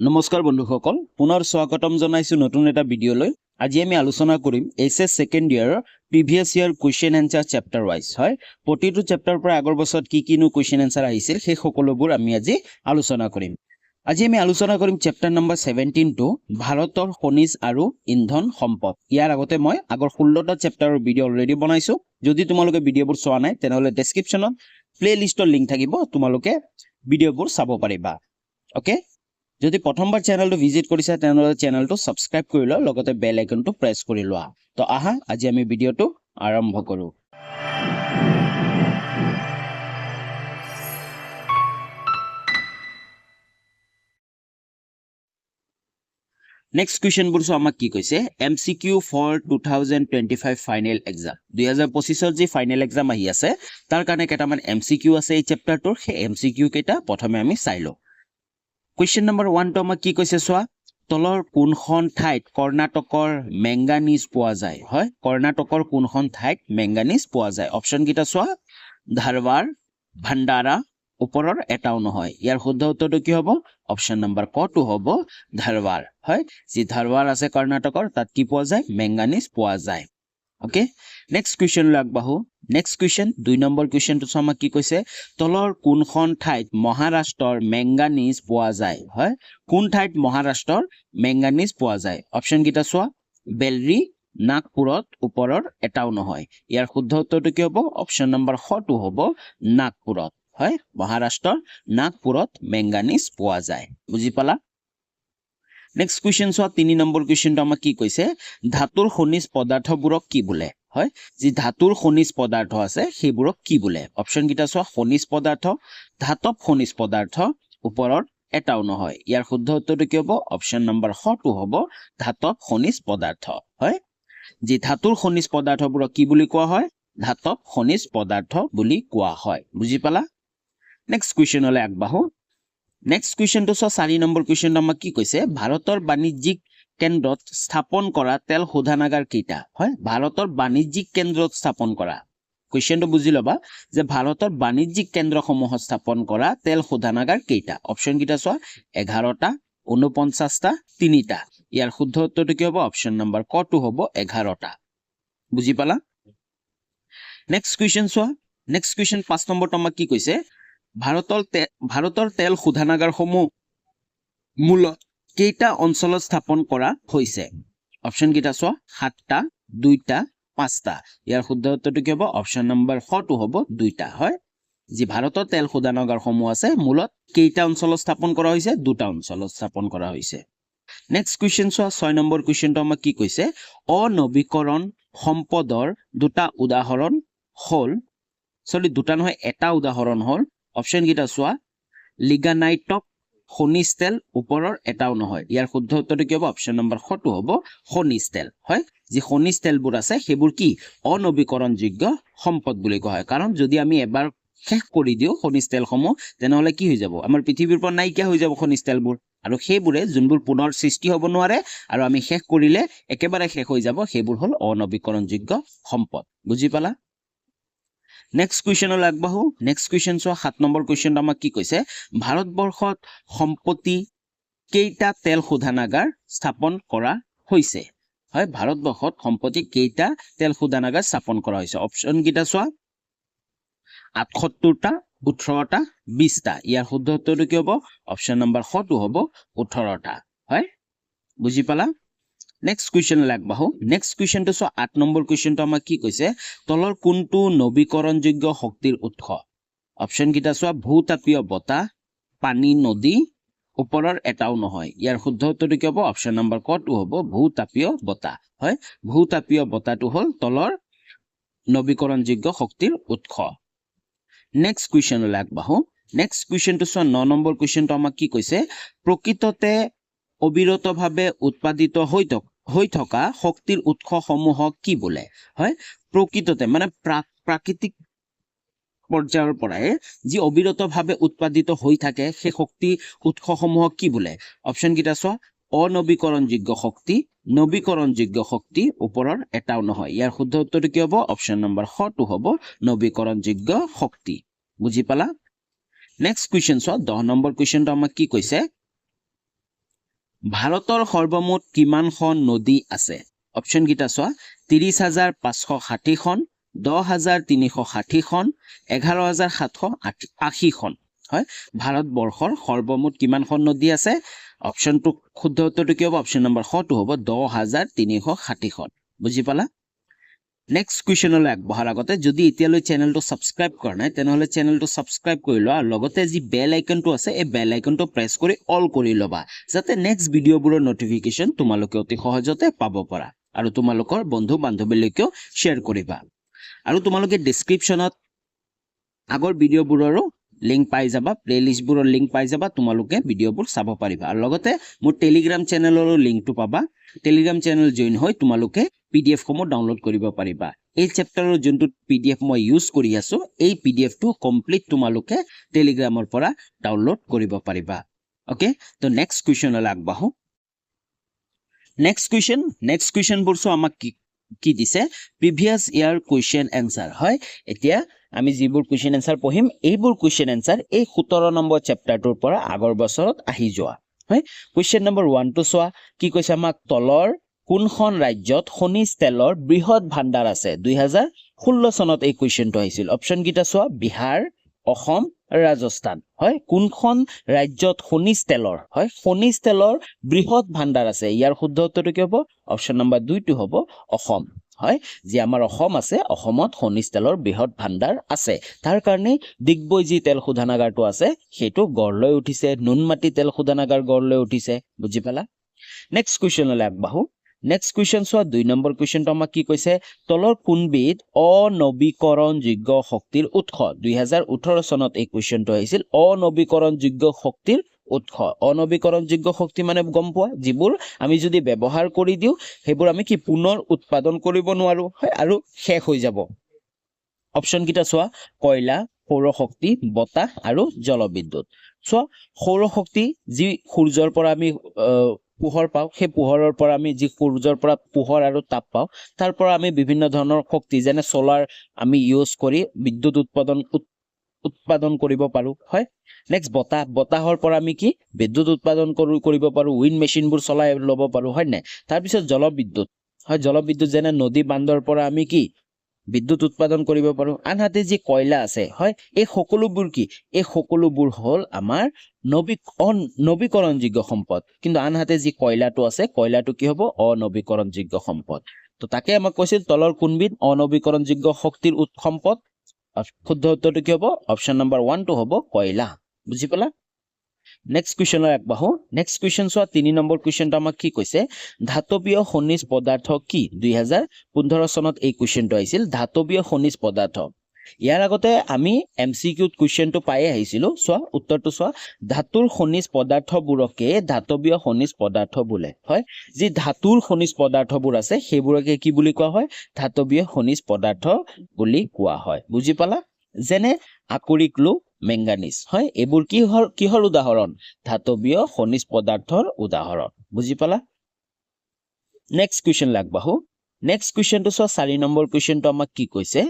নমস্কাৰ বন্ধুসকল পুনৰ স্বাগতম জনাইছো নতুন এটা ভিডিঅলৈ আজি আমি আলোচনা কৰিম এছএছ সেকেন্ড ইয়াৰৰ প্ৰিভিয়াস ইয়াৰ কোৱেশ্চন এনসাৰ চেপ্টাৰ ওয়াইজ হয় প্ৰতিটো চেপ্টাৰ পৰা আগৰ বছৰত কি কিনো কোৱেশ্চন এনসাৰ আহিছিল সেই সকলোবোৰ আমি আজি আলোচনা কৰিম আজি আমি আলোচনা কৰিম চেপ্টাৰ নম্বৰ 17 টো ভাৰতৰ খনিজ আৰু ইন্ধন সম্পদ ইয়াৰ আগতে মই আগৰ 16টা চেপ্টাৰৰ ভিডিঅ অলৰেডি বনাইছো যদি তোমালোকে ভিডিঅবোৰ চোৱা নাই তেনেহলে ডেসক্ৰিপচনত প্লেলিষ্টৰ লিংক থাকিব তোমালোকে ভিডিঅবোৰ চাব পাৰিবা ওকে যদি প্ৰথমবাৰ চেনেলটো ভিজিট কৰিছা তেনেহলে চেনেলটো সাবস্ক্ৰাইব কৰি লোৱা লগতে বেল আইকনটো প্ৰেছ কৰি লোৱা তো আহা আজি আমি ভিডিঅটো আৰম্ভ কৰো নেক্সট কোৱেশ্চন বুৰছো আমাক কি কৈছে এমসিকিউ ফৰ 2025 ফাইনেল এক্সাম 2025 ৰ যি ফাইনেল এক্সাম আহি আছে তাৰ কাৰণে কেটামান এমসিকিউ আছে এই চেপ্টাৰটোৰ সেই এমসিকিউ কেটা প্ৰথমে আমি চাই লও Question number 1 to আমাক কি কৈছে সোয়া তলৰ কোনখন ঠাইত কৰ্ণাটকৰ মেংগানিজ পোৱা যায় হয় কৰ্ণাটকৰ কোনখন ঠাইত মেংগানিজ পোৱা যায় অপচন কিটা সোয়া ধাৰৱাৰ ভাণ্ডাৰা ওপৰৰ এটাও নহয় ইয়াৰ শুদ্ধ উত্তৰটো কি হ'ব অপচন নম্বৰ ক টো হ'ব ধাৰৱাৰ হয় যি ধাৰৱাৰ আছে কৰ্ণাটকৰ তাত কি পোৱা যায় মেংগানিজ পোৱা যায় ওকে নেক্সট কোৱেশ্চন লাগবাহু নেক্সট কোৱেশ্চন 2 নম্বৰ কোৱেশ্চনটো আমাক কি কৈছে তলৰ কোনখন ঠাইত মহাৰাষ্ট্ৰৰ মেংগানিজ পোৱা যায় হয় কোন ঠাইত মহাৰাষ্ট্ৰৰ মেংগানিজ পোৱা যায় অপচন কিটা সোয়া বেলৰি নাগপুৰত ওপৰৰ এটাও নহয় ইয়াৰ শুদ্ধ উত্তৰটো কি হ'ব অপচন নম্বৰ খ টো হ'ব নাগপুৰত হয় মহাৰাষ্ট্ৰৰ নাগপুৰত মেংগানিজ পোৱা যায় বুজি পালা নেক্সট কোৱেশ্চন সোয়া 3 নম্বৰ কোৱেশ্চনটো আমাক কি কৈছে ধাতুৰ খনিজ পদাৰ্থবোৰক কি বোলে হয় যি ধাতুৰ খনিজ পদাৰ্থ আছে সেইবোৰক কি বোলে অপচন কিটা সোয়া খনিজ পদাৰ্থ ধাতব খনিজ পদাৰ্থ ওপৰৰ এটাও নহয় ইয়াৰ শুদ্ধ উত্তৰটো কি হ'ব অপচন নম্বৰ খ টো হ'ব ধাতব খনিজ পদাৰ্থ হয় যি ধাতুৰ খনিজ পদাৰ্থবোৰক কি বুলি কোৱা হয় ধাতব খনিজ পদাৰ্থ বুলি কোৱা হয় বুজি পালা নেক্সট কোৱেশ্চনলৈ আগবাঢ়ো নেক্সট কোৱেশ্চনটো 4 নম্বৰ কোৱেশ্চনটো আমাক কি কৈছে ভাৰতৰ বাণিজ্যিক কেন্দ্ৰত স্থাপন কৰা তেল শোধনাগাৰ কেইটা হয় ভাৰতৰ বাণিজ্যিক কেন্দ্ৰত স্থাপন কৰা কোৱেশ্চনটো বুজি লবা যে ভাৰতৰ বাণিজ্যিক কেন্দ্ৰসমূহত স্থাপন কৰা তেল শোধনাগাৰ কেইটা অপচন কিটা সোয়া 11টা 49টা 3টা ইয়াৰ শুদ্ধ উত্তৰটো কি হ'ব অপচন নম্বৰ ক টো হ'ব 11টা বুজি পালা নেক্সট কোৱেশ্চন সোয়া নেক্সট কোৱেশ্চন 5 নম্বৰটো আমাক কি কৈছে ভাৰতৰ তেল শোধনাগাৰসমূহ মূলত কেইটা অঞ্চলত স্থাপন কৰা হৈছে অপচন কিটা সোয়া 7টা 2টা 5টা ইয়াৰ শুদ্ধ উত্তৰটো কি হ'ব অপচন নম্বৰ খ টো হ'ব 2টা হয় যি ভাৰতৰ তেল শোধনাগাৰসমূহ আছে মূলত কেইটা অঞ্চলত স্থাপন কৰা হৈছে দুটা অঞ্চলত স্থাপন কৰা হৈছে নেক্সট কোৱেশ্চন সোয়া 6 নম্বৰ কোৱেশ্চনটো আমাক কি কৈছে অনবীকৰণ সম্পদৰ দুটা উদাহৰণ হল দুটা নহয় এটা উদাহৰণ হল অপচন কিটা সোয়া লিগানাইটক খনিজ তেল ওপৰৰ এটাও নহয় ইয়াৰ শুদ্ধ উত্তৰটো কি হ'ব অপচন নম্বৰ খ টো হ'ব খনিজ তেল হয় যি খনিজ তেলবোৰ আছে সেইবোৰ কি অনবীকৰণযোগ্য সম্পদ বুলি কোৱা হয় কাৰণ যদি আমি এবাৰ শেষ কৰি দিও খনিজ তেলসমূহ তেনেহলে কি হৈ যাব আমাৰ পৃথিৱীৰ পৰা নাইকিয়া হৈ যাব খনিজ তেলবোৰ আৰু সেইবোৰে যোনবোৰ পুনৰ সৃষ্টি হ'ব নোৱাৰে আৰু আমি শেষ কৰিলে একেবাৰে শেষ হৈ যাব সেইবোৰ হল অনবীকৰণযোগ্য সম্পদ বুজি পালা নেক্সট কোৱেশ্চনলৈ আগবাঢ়ো নেক্সট কোৱেশ্চন সোয়া 7 নম্বৰ কোৱেশ্চনটো আমাক কি কৈছে ভাৰতবৰ্ষত সম্পত্তি কেইটা তেল শোধনাগাৰ স্থাপন কৰা হৈছে হয় ভাৰতবৰ্ষত সম্পত্তি কেইটা তেল শোধনাগাৰ স্থাপন কৰা হৈছে অপচন কিটা সোয়া 78টা 18টা 20টা ইয়াৰ শুদ্ধ উত্তৰটো কি হ'ব অপচন নম্বৰ খ টো হ'ব 18টা হয় বুজি পালা নেক্সট কোৱেশ্চনলৈ আগবাঢ়ো নেক্সট কোৱেশ্চনটো 8 নম্বৰ কোৱেশ্চনটো আমাক কি কৈছে তলৰ কোনটো নবীকৰণযোগ্য শক্তিৰ উৎস অপচন কিটা সোয়া ভূতাপীয় বতাহ পানী নদী ওপৰৰ এটাও নহয় ইয়াৰ শুদ্ধ উত্তৰটো কি হ'ব অপচন নম্বৰ ক টো হ'ব ভূতাপীয় বতাহ হয় ভূতাপীয় বতাহটো হল তলৰ নবীকৰণযোগ্য শক্তিৰ উৎস নেক্সট কোৱেশ্চনলৈ আগবাঢ়ো নেক্সট কোৱেশ্চনটো 9 নম্বৰ কোৱেশ্চনটো আমাক কি কৈছে প্ৰকৃততে অবিৰতভাৱে উৎপাদিত হৈ থকা শক্তিৰ উৎসসমূহক কি বোলে হয় প্ৰকৃততে মানে প্ৰাকৃতিক পৰ্যায়ৰ পৰাই যি অবিৰতভাৱে উৎপাদিত হৈ থাকে সেই শক্তি উৎসসমূহক কি বোলে অপচন কিটা সোয়া অনবীকৰণযোগ্য শক্তি নবীকৰণযোগ্য শক্তি ওপৰৰ এটাও নহয় ইয়াৰ শুদ্ধ উত্তৰটো কি হ'ব অপচন নম্বৰ খ টো হ'ব নবীকৰণযোগ্য শক্তি বুজি পালা নেক্সট কোৱেশ্চন সোয়া 10 নম্বৰ কোৱেশ্চনটো আমাক কি কৈছে ভাৰতৰ সৰ্বমুঠ কিমানখন নদী আছে অপচন গিটা চোৱা 30,560 খন 10,360 খন 11,780 খন হয় ভাৰতবৰ্ষৰ সৰ্বমুঠ কিমানখন নদী আছে অপচনটো শুদ্ধ উত্তৰটো কি হ'ব অপচন নম্বৰ 1 টো হ'ব 10,360 খন বুজি পালা নেক্সট কুৱেশ্যনলৈ আগবঢ়াৰ আগতে যদি এতিয়ালৈ চেনেলটো সাবস্ক্ৰাইব কৰা নাই তেনেহলে চেনেলটো সাবস্ক্ৰাইব কৰি লোৱা আৰু লগতে যি বেল আইকনটো আছে এই বেল আইকনটো প্ৰেছ কৰি অল কৰি ল'বা যাতে নেক্সট ভিডিঅ'বোৰৰ নটিফিকেশ্যন তোমালোকে অতি সহজতে পাব পাৰা আৰু তোমালোকৰ বন্ধু বান্ধৱীলৈকেও শ্বেয়াৰ কৰিবা আৰু তোমালোকে ডেসক্ৰিপচনত আগৰ ভিডিঅ'বোৰৰো লিংক পাই যাবা প্লেলিষ্টবোৰৰ লিংক পাই যাবা তোমালোকে ভিডিঅ'বোৰ চাব পাৰিবা আৰু লগতে মোৰ টেলিগ্ৰাম চেনেলৰো লিংকটো পাবা টেলিগ্ৰাম চেনেল জইন হৈ তোমালোকে পিডিএফ সমূহ ডাউনলোড কৰিব পাৰিবা এই চেপ্টাৰৰ যোনটো পিডিএফ মই ইউজ কৰি আছো এই পিডিএফটো কমপ্লিট তোমালোকে টেলিগ্ৰামৰ পৰা ডাউনলোড কৰিব পাৰিবা ওকে তো নেক্সট কুৱেশ্যনলৈ আগবাঢ়ো নেক্সট কুৱেশ্যন বোৰ আমাক কি দিছে প্ৰিভিয়াছ ইয়াৰ কুৱেশ্যন এনসাৰ হয় এতিয়া আমি যিবোৰ কুৱেশ্যন এনসাৰ পঢ়িম এইবোৰ কুৱেশ্যন এনসাৰ এই 17 নম্বৰ চেপ্টাৰটোৰ পৰা আগৰ বছৰত আহি যোৱা হয় কুৱেশ্যন নম্বৰ 1 টো চোৱা কি কৈছে আমাক তলৰ কোনখন ৰাজ্যত খনিজ তেলৰ বৃহৎ ভাণ্ডাৰ আছে 2016 চনত এই কুৱেশ্যনটো আহিছিল অপচন গিটা চোৱা বিহাৰ অসম ৰাজস্থান হয় কোনখন ৰাজ্যত খনিজ তেলৰ বৃহৎ ভাণ্ডাৰ আছে ইয়াৰ শুদ্ধ উত্তৰটো কি হ'ব অপচন নম্বৰ 2 টো হ'ব অসম হয় যে আমাৰ অসম আছে অসমত খনিজ তেলৰ বৃহৎ ভাণ্ডাৰ আছে তাৰ কাৰণে দিগবৈ যি তেল শোধনাগাৰটো আছে সেইটো গঢ় লৈ উঠিছে নুনমাটি তেল শোধনাগাৰ গঢ় লৈ উঠিছে বুজি পালা নেক্সট কুৱেশ্যনলৈ আগবাঢ়ো নেক্সট কুৱেশ্যন চোৱা 2 নম্বৰ কুৱেশ্যনটো আমাক কি কৈছে তলৰ কোনবিধ অনবীকৰণযোগ্য শক্তিৰ উৎস 2018 চনত এই কুৱেশ্যনটো আহিছিল অনবীকৰণযোগ্য শক্তিৰ উৎস অনবীকৰণযোগ্য শক্তি মানে গম পোৱা যিবোৰ আমি যদি ব্যৱহাৰ কৰি দিও সেইবোৰ আমি কি পুনৰ উৎপাদন কৰিব নোৱাৰো হয় আৰু শেষ হৈ যাব অপচন কিটা চোৱা কয়লা সৌৰ শক্তি বতাহ আৰু জলবিদ্যুৎ চোৱা সৌৰ শক্তি যি সূৰ্যৰ পৰা আমি পোহৰ পাওঁ সেই পোহৰৰ পৰা আমি যি সূৰ্যৰ পৰা পোহৰ আৰু তাপ পাওঁ তাৰ পৰা আমি বিভিন্ন ধৰণৰ শক্তি যেনে সোলাৰ আমি ইউজ কৰি বিদ্যুৎ উৎপাদন কৰিব পাৰো হয় নেক্সট বতাহৰ পৰা আমি কি বিদ্যুৎ উৎপাদন কৰিব পাৰো উইণ্ড মেচিনবোৰ চলাই ল'ব পাৰো হয় নাই তাৰ পিছত জলবিদ্যুৎ যেনে নদী বান্ধৰ পৰা আমি কি বিদ্যুৎ উৎপাদন কৰিব পাৰো আনহাতে যি কয়লা আছে হয় এই সকলোবোৰ হল আমাৰ নবীকৰণযোগ্য সম্পদ কিন্তু আনহাতে যি কয়লাটো আছে কয়লাটো কি হ'ব অনবীকৰণযোগ্য সম্পদ তো তাকে আমাক কৈছিল তলৰ কোনবিধ অনবীকৰণযোগ্য শক্তিৰ সম্পদ শুদ্ধ উত্তৰটো কি হ'ব অপচন নম্বৰ 1 টো হ'ব কয়লা বুজি পালা নেক্সট কুৱেশ্যনলৈ আগবাঢ়ো নেক্সট কুৱেশ্যন চোৱা 3 নম্বৰ কুৱেশ্যনটো আমাক কি কৈছে ধাতৱীয় খনিজ পদাৰ্থ কি 2015 চনত এই কুৱেশ্যনটো আহিছিল ধাতৱীয় খনিজ পদাৰ্থ ইয়াৰ আগতে আমি এমসিকিউত কুৱেশ্যনটো পাই আহিছিলো চোৱা উত্তৰটো চোৱা ধাতুৰ খনিজ পদাৰ্থবোৰকে ধাতৱীয় খনিজ পদাৰ্থ বোলে হয় যি ধাতুৰ খনিজ পদাৰ্থবোৰ আছে সেইবোৰকে কি বুলি কোৱা হয় ধাতৱীয় খনিজ পদাৰ্থ বুলি কোৱা হয় বুজি পালা যেনে আকৰিক লোহ মেংগানিজ হয় এইবোৰ কিহৰ উদাহৰণ ধাতৱীয় খনিজ পদাৰ্থৰ উদাহৰণ বুজি পালা নেক্সট কুৱেশ্যন আগবাঢ়ো নেক্সট কুৱেশ্যনটো চোৱা 4 নম্বৰ কুৱেশ্যনটো আমাক কি কৈছে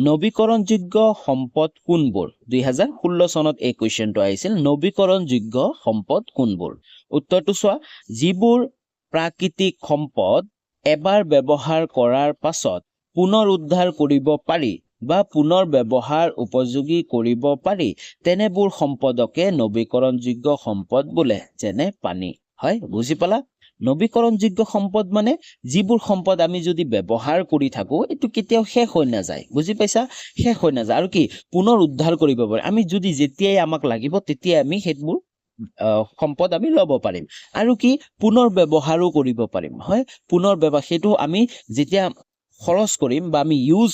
নবীকৰণযোগ্য সম্পদ কোনবোৰ 2016 চনত এই কুৱেশ্যনটো আহিছিল নবীকৰণযোগ্য সম্পদ কোনবোৰ উত্তৰটো চোৱা যিবোৰ প্ৰাকৃতিক সম্পদ এবাৰ ব্যৱহাৰ কৰাৰ পাছত পুনৰ উদ্ধাৰ কৰিব পাৰি বা পুনৰ ব্যৱহাৰ উপযোগী কৰিব পাৰি তেনেবোৰ সম্পদকে নবীকৰণযোগ্য সম্পদ বোলে যেনে পানী হয় বুজি পালা নবীকৰণযোগ্য সম্পদ মানে যিবোৰ সম্পদ আমি যদি ব্যৱহাৰ কৰি থাকো এটো কেতিয়াও শেষ হৈ নাযায় বুজি পাইছা শেষ হৈ নাযায় আৰু কি পুনৰ উদ্ধাৰ কৰিব পাৰি আমি যদি যেতিয়াই আমাক লাগিব তেতিয়া আমি হেতবোৰ সম্পদ আমি লব পাৰিম আৰু কি পুনৰ ব্যৱহাৰো কৰিব পাৰিম হয় পুনৰ ব্যৱহাৰ হেতু আমি যেতিয়া খৰচ কৰিম বা আমি ইউজ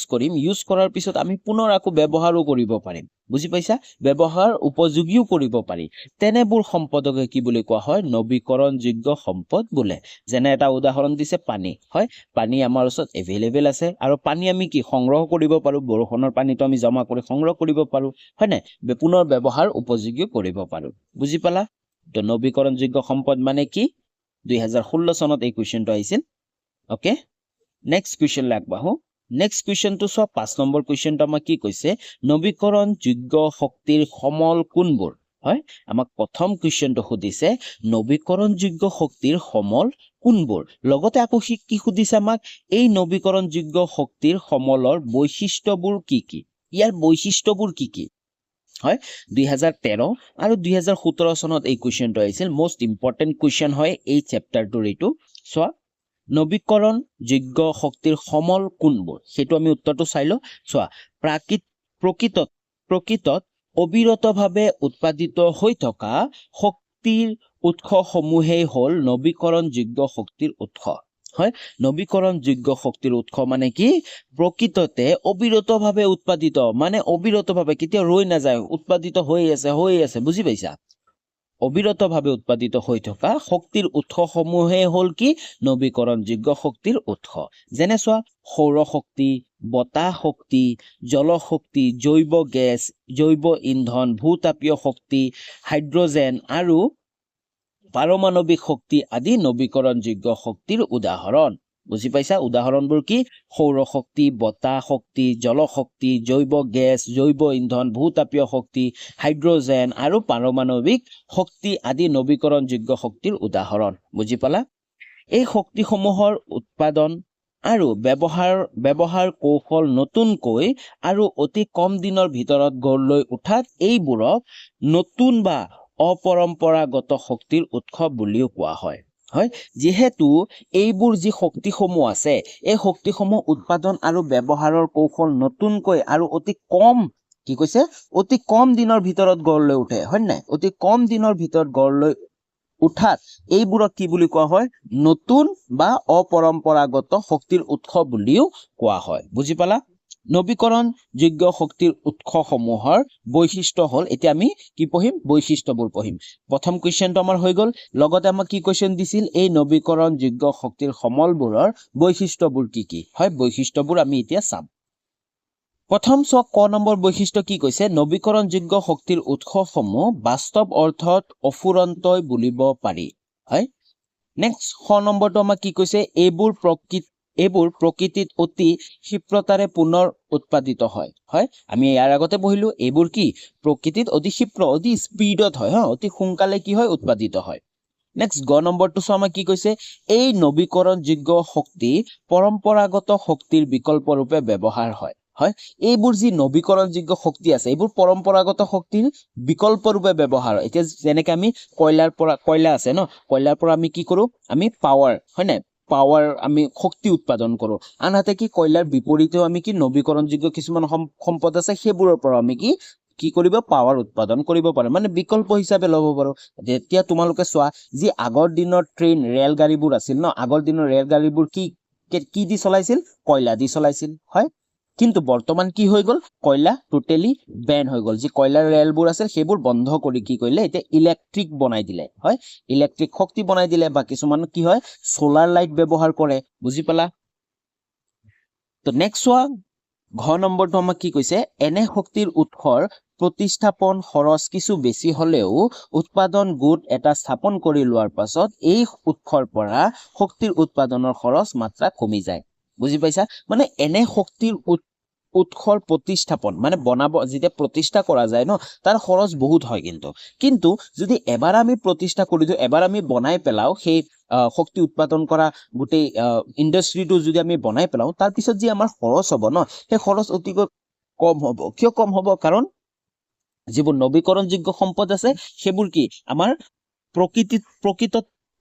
কৰাৰ পিছত আমি পুনৰ আকৌ ব্যৱহাৰো কৰিব পাৰিম বুজি পাইছা ব্যৱহাৰ উপযোগীও কৰিব পাৰি তেনেবোৰ সম্পদকে কি বুলি কোৱা হয় নবীকৰণযোগ্য সম্পদ বোলে যেনে এটা উদাহৰণ দিছে পানী হয় পানী আমাৰ ওচৰত এভেইলেবল আছে আৰু পানী আমি কি সংগ্ৰহ কৰিব পাৰো বৰষুণৰ পানীটো আমি জমা কৰি সংগ্ৰহ কৰিব পাৰো হয় না পুনৰ ব্যৱহাৰ উপযোগীও কৰিব পাৰো বুজি পালা তো নবীকৰণযোগ্য সম্পদ মানে কি 2016 চনত এই কুৱেশ্যনটো আহিছিল ওকে নেক্সট কুৱেশ্যন আগবাঢ়ো নেক্সট কুৱেশ্যনটো চোৱা 5 নম্বৰ কুৱেশ্যনটো আমাক কি কৈছে নবীকৰণযোগ্য শক্তিৰ সমল কোনবোৰ হয় আমাক প্ৰথম কুৱেশ্যনটো সুধিছে নৱীকৰণযোগ্য শক্তিৰ সমল কোনবোৰ লগতে আকৌ কি সুধিছে আমাক এই নৱীকৰণযোগ্য শক্তিৰ সমলৰ বৈশিষ্ট্যবোৰ কি কি ইয়াৰ বৈশিষ্ট্যবোৰ কি কি হয় 2013 আৰু 2017 চনত এই কুৱেশ্যনটো আহিছিল মোষ্ট ইম্পৰ্টেণ্ট কুৱেশ্যন হয় এই চেপ্টাৰটোৰ এইটো চোৱা নৱীকৰণযোগ্য শক্তিৰ সমল কোনবোৰ সেইটো আমি উত্তৰটো চাই লওঁ চোৱা প্ৰকৃতত অবিৰতভাৱে উৎপাদিত হৈ থকা শক্তিৰ উৎসসমূহেই হ'ল নৱীকৰণযোগ্য শক্তিৰ উৎস হয় নৱীকৰণযোগ্য শক্তিৰ উৎস মানে কি প্ৰকৃততে অবিৰতভাৱে উৎপাদিত মানে অবিৰতভাৱে কেতিয়া ৰৈ নাযায় উৎপাদিত হৈ আছে বুজি পাইছা অবিৰতভাৱে উৎপাদিত হৈ থকা শক্তিৰ উৎসসমূহে হ'ল কি নৱীকৰণযোগ্য শক্তিৰ উৎস যেনে চোৱা সৌৰ শক্তি বতাহ শক্তি জলশক্তি জৈৱ গেছ জৈৱ ইন্ধন ভূতাপীয় শক্তি হাইড্ৰজেন আৰু পাৰমাণৱিক শক্তি আদি নৱীকৰণযোগ্য শক্তিৰ উদাহৰণ বুজি পাইছা উদাহৰণবোৰ কি সৌৰ শক্তি বতাহ শক্তি জলশক্তি জৈৱ গেছ জৈৱ ইন্ধন ভূতাপীয় শক্তি হাইড্ৰজেন আৰু পাৰমাণৱিক শক্তি আদি নৱীকৰণযোগ্য শক্তিৰ উদাহৰণ বুজি পালা এই শক্তিসমূহৰ উৎপাদন আৰু ব্যৱহাৰ কৌশল নতুনকৈ আৰু অতি কম দিনৰ ভিতৰত গঢ় লৈ উঠাত এইবোৰক নতুন বা অপৰম্পৰাগত শক্তিৰ উৎস বুলিও কোৱা হয় হয় যেহেতু এইবোৰ যি শক্তিসমূহ আছে এই শক্তিসমূহ উৎপাদন আৰু ব্যৱহাৰৰ কৌশল নতুনকৈ আৰু অতি কম কি কৈছে অতি কম দিনৰ ভিতৰত গঢ় লৈ উঠে হয় নাই অতি কম দিনৰ ভিতৰত গঢ় লৈ উঠাত এইবোৰক কি বুলি কোৱা হয় নতুন বা অপৰম্পৰাগত শক্তিৰ উৎস বুলিও কোৱা হয় বুজি পালা নৱীকৰণযোগ্য শক্তিৰ উৎসসমূহৰ বৈশিষ্ট্য হ'ল এতিয়া আমি কি পঢ়িম বৈশিষ্ট্যবোৰ পঢ়িম প্ৰথম কুৱেশ্যনটো আমাৰ হৈ গ'ল লগতে আমাক কি কুৱেশ্যন দিছিল এই নৱীকৰণযোগ্য শক্তিৰ সমলবোৰৰ বৈশিষ্ট্যবোৰ কি কি হয় বৈশিষ্ট্যবোৰ আমি এতিয়া চাম প্ৰথম চোৱা ক নম্বৰ বৈশিষ্ট্য কি কৈছে নৱীকৰণযোগ্য শক্তিৰ উৎসসমূহ বাস্তৱ অৰ্থত অফুৰন্তই বুলিব পাৰি হয় নেক্সট খ নম্বৰটো আমাক কি কৈছে এইবোৰ প্ৰকৃতিত অতি ক্ষিপ্ৰতাৰে পুনৰ উৎপাদিত হয় হয় আমি ইয়াৰ আগতে পঢ়িলো এইবোৰ কি প্ৰকৃতিত অতি ক্ষিপ্ৰ অতি স্পীডত হয় অতি সোনকালে কি হয় উৎপাদিত হয় নেক্সট গ নম্বৰটো চোৱা আমাক কি কৈছে এই নৱীকৰণযোগ্য শক্তি পৰম্পৰাগত শক্তিৰ বিকল্প ৰূপে ব্যৱহাৰ হয় হয় এইবোৰ যি নৱীকৰণযোগ্য শক্তি আছে এইবোৰ পৰম্পৰাগত শক্তিৰ বিকল্প ৰূপে ব্যৱহাৰ হয় এতিয়া যেনেকৈ আমি কয়লা আছে ন কয়লাৰ পৰা আমি কি কৰো আমি পাৱাৰ হয় নাই পাৱাৰ আমি শক্তি উৎপাদন কৰো আনহাতে কি কয়লাৰ বিপৰীতেও আমি কি নৱীকৰণযোগ্য কিছুমান সম্পদ আছে সেইবোৰৰ পৰা আমি কি কৰিব পাৱাৰ উৎপাদন কৰিব পাৰে মানে বিকল্প হিচাপে ল'ব পাৰো যেতিয়া তোমালোকে চোৱা যি আগৰ দিনৰ ট্ৰেইন ৰেল গাড়ীবোৰ আছিল ন আগৰ দিনৰ ৰেল গাড়ীবোৰ কি দি চলাইছিল কয়লা দি চলাইছিল হয় কিন্তু বৰ্তমান কি হৈ গ'ল কয়লা টোটেলি বেন হৈ গ'ল যি কয়লাৰ ৰেলবোৰ আছিল সেইবোৰ বন্ধ কৰি কি কৰিলে এতিয়া ইলেক্ট্ৰিক বনাই দিলে হয় ইলেক্ট্ৰিক শক্তি বনাই দিলে বা কিছুমান কি হয় সোলাৰ লাইট ব্যৱহাৰ কৰে বুজি পালা তো নেক্সট চোৱা ঘ নম্বৰটো আমাক কি কৈছে এনে শক্তিৰ উৎসৰ প্ৰতিস্থাপন খৰচ কিছু বেছি হলেও উৎপাদন গোট এটা স্থাপন কৰি লোৱাৰ পাছত এই উৎসৰ পৰা শক্তিৰ উৎপাদনৰ খৰচ মাত্ৰা কমি যায় বুজি পাইছা মানে এনে শক্তিৰ উৎসৰ প্ৰতিস্থাপন মানে বনাব যেতিয়া প্ৰতিষ্ঠা কৰা যায় ন তাৰ খৰচ বহুত হয় কিন্তু যদি এবাৰ আমি প্ৰতিষ্ঠা কৰি দিওঁ এবাৰ আমি বনাই পেলাও সেই শক্তি উৎপাদন কৰা গোটেই ইণ্ডাষ্ট্ৰিটো যদি আমি বনাই পেলাও তাৰ পিছত যি আমাৰ খৰচ হ'ব ন সেই খৰচ অতিকৈ কম হ'ব কিয় কম হ'ব কাৰণ যিবোৰ নৱীকৰণযোগ্য সম্পদ আছে সেইবোৰ কি আমাৰ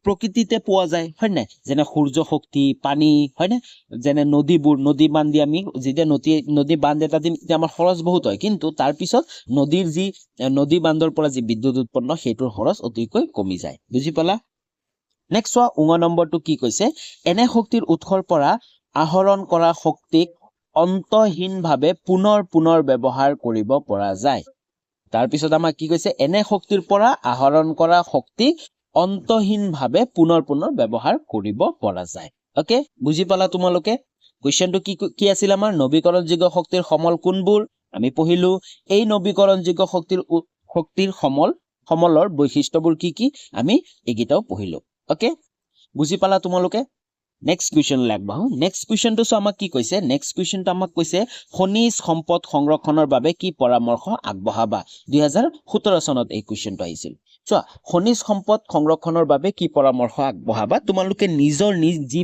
প্ৰকৃতিতে পোৱা যায় হয় নাই যেনে সূৰ্য শক্তি পানী হয় নে যেনে নদী বান্ধ দি আমি যেতিয়া নদী বান্ধ এটা দিম তেতিয়া আমাৰ খৰচ বহুত হয় কিন্তু তাৰ পিছত নদীৰ যি নদী বান্ধৰ পৰা যি বিদ্যুৎ উৎপন্ন সেইটোৰ খৰচ অতিকৈ কমি যায় বুজি পালা নেক্সট চোৱা উঙ নম্বৰটো কি কৈছে এনে শক্তিৰ উৎসৰ পৰা আহৰণ কৰা শক্তিক অন্তহীনভাৱে পুনৰ ব্যৱহাৰ কৰিব পৰা যায় তাৰপিছত আমাক কি কৈছে এনে শক্তিৰ পৰা আহৰণ কৰা শক্তি অন্তহীনভাৱে পুনৰ ব্যৱহাৰ কৰিব পৰা যায় ওকে বুজি পালা তোমালোকে কোৱেশ্চনটো কি আছিল আমাৰ নৱীকৰণযোগ্য শক্তিৰ সমল কোনবোৰ আমি পঢ়িলো এই নৱীকৰণযোগ্য শক্তিৰ সমলৰ বৈশিষ্ট্যবোৰ কি আমি এইকেইটাও পঢ়িলো ওকে বুজি পালা তোমালোকে নেক্সট কুৱেশ্যন আগবাঢ়ো নেক্সট কুৱেশ্যনটো চোৱা আমাক কি কৈছে নেক্সট কুৱেশ্যনটো আমাক কৈছে খনিজ সম্পদ সংৰক্ষণৰ বাবে কি পৰামৰ্শ আগবঢ়াবা 2017 চনত এই কুৱেশ্যনটো আহিছিল চোৱা খনিজ সম্পদ সংৰক্ষণৰ বাবে কি পৰামৰ্শ আগবঢ়াবা তোমালোকে নিজৰ যি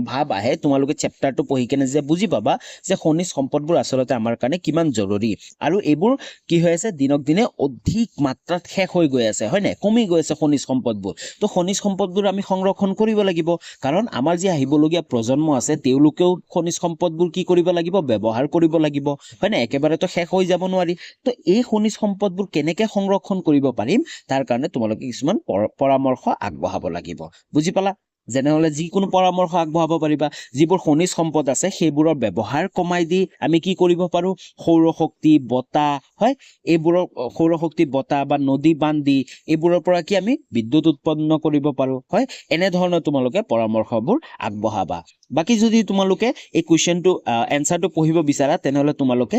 ভাৱ আহে তোমালোকে চেপ্টাৰটো পঢ়ি কেনে যে বুজি পাবা যে খনিজ সম্পদবোৰ আচলতে আমাৰ কাৰণে কিমান জৰুৰী আৰু এইবোৰ কি হৈ আছে দিনক দিনে অধিক মাত্ৰাত শেষ হৈ গৈ আছে হয় নাই কমি গৈ আছে খনিজ সম্পদবোৰ তো খনিজ সম্পদবোৰ আমি সংৰক্ষণ কৰিব লাগিব কাৰণ আমাৰ যি আহিবলগীয়া প্ৰজন্ম আছে তেওঁলোকেও খনিজ সম্পদবোৰ কি কৰিব লাগিব ব্যৱহাৰ কৰিব লাগিব হয় নাই একেবাৰেতো শেষ হৈ যাব নোৱাৰি তো এই খনিজ সম্পদবোৰ কেনেকৈ সংৰক্ষণ কৰিব পাৰিম তাৰ কাৰণে তোমালোকে কিছুমান পৰামৰ্শ আগবঢ়াব লাগিব বুজি পালা যেনেহলে যিকোনো পৰামৰ্শ আগবঢ়াব পাৰিবা যিবোৰ খনিজ সম্পদ আছে সেইবোৰৰ ব্যৱহাৰ কমাই দি আমি কি কৰিব পাৰো সৌৰ শক্তি বতাহ হয় এইবোৰৰ সৌৰ শক্তি বতাহ বা নদী বান্ধ দি এইবোৰৰ পৰা কি আমি বিদ্যুৎ উৎপন্ন কৰিব পাৰো হয় এনেধৰণৰ তোমালোকে পৰামৰ্শবোৰ আগবঢ়াবা বাকি যদি তোমালোকে এই কুৱেশ্যনটো এনসাৰটো পঢ়িব বিচাৰা তেনেহলে তোমালোকে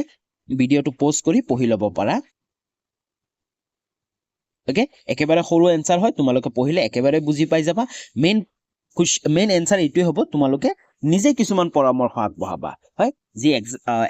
ভিডিঅ'টো পজ কৰি পঢ়ি ল'ব পাৰা ওকে একেবাৰে সৰু এনসাৰ হয় তোমালোকে পঢ়িলে একেবাৰে বুজি পাই যাবা মেইন এনসাৰ এইটোৱে হ'ব তোমালোকে নিজে কিছুমান পৰামৰ্শ আগবঢ়াবা হয় যি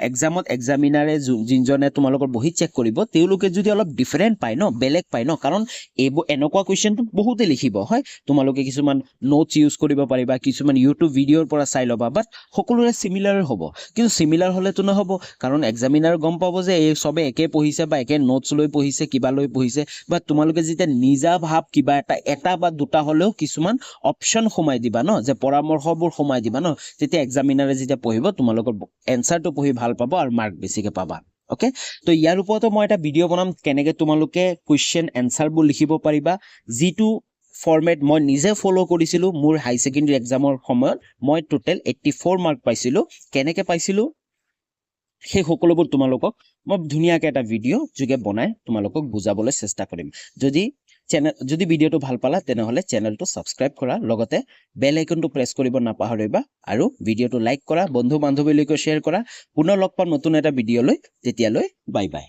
এক্সামত এক্সামিনাৰে যিজনে তোমালোকৰ বহি চেক কৰিব তেওঁলোকে যদি অলপ ডিফাৰেণ্ট পায় ন বেলেগ পায় ন কাৰণ এইবোৰ এনেকুৱা কুৱেশ্যনটো বহুতে লিখিব হয় তোমালোকে কিছুমান নোটছ ইউজ কৰিব পাৰিবা কিছুমান ইউটিউব ভিডিঅ'ৰ পৰা চাই ল'বা বাট সকলোৰে চিমিলাৰ হ'ব কিন্তু চিমিলাৰ হ'লেতো নহ'ব কাৰণ এক্সামিনাৰ গম পাব যে এই চবে একে পঢ়িছে বা একে নোটছ লৈ পঢ়িছে কিবা লৈ পঢ়িছে বা তোমালোকে যেতিয়া নিজা ভাৱ কিবা এটা বা দুটা হ'লেও কিছুমান অপশ্যন সোমাই দিবা ন যে পৰামৰ্শবোৰ সোমাই দিবা ন তেতিয়া এক্সামিনাৰে যেতিয়া পঢ়িব তোমালোকৰ এনসাৰটো পঢ়ি ভাল পাব আৰু মাৰ্ক বেছিকে পাবা ওকে তো ইয়াৰ ওপৰতো মই এটা ভিডিঅ' বনাম কেনেকৈ তোমালোকে কুৱেশ্যন এনসাৰবোৰ লিখিব পাৰিবা যিটো ফৰ্মেট মই নিজে ফ'ল' কৰিছিলোঁ মোৰ হাই ছেকেণ্ডেৰী এক্সামৰ সময়ত মই টোটেল 84 মাৰ্ক পাইছিলোঁ কেনেকৈ পাইছিলোঁ সেই সকলোবোৰ তোমালোকক মই ধুনীয়াকৈ এটা ভিডিঅ' যোগে বনাই তোমালোকক বুজাবলৈ চেষ্টা কৰিম যদি ভিডিঅ'টো ভাল পালা তেনেহ'লে চেনেলটো ছাবস্ক্ৰাইব কৰা লগতে বেল আইকনটো প্ৰেছ কৰিব নাপাহৰিবা আৰু ভিডিঅ'টো লাইক কৰা বন্ধু বান্ধৱীলৈকে শ্বেয়াৰ কৰা পুনৰ লগ পাম নতুন এটা ভিডিঅ'লৈ তেতিয়ালৈ বাই বাই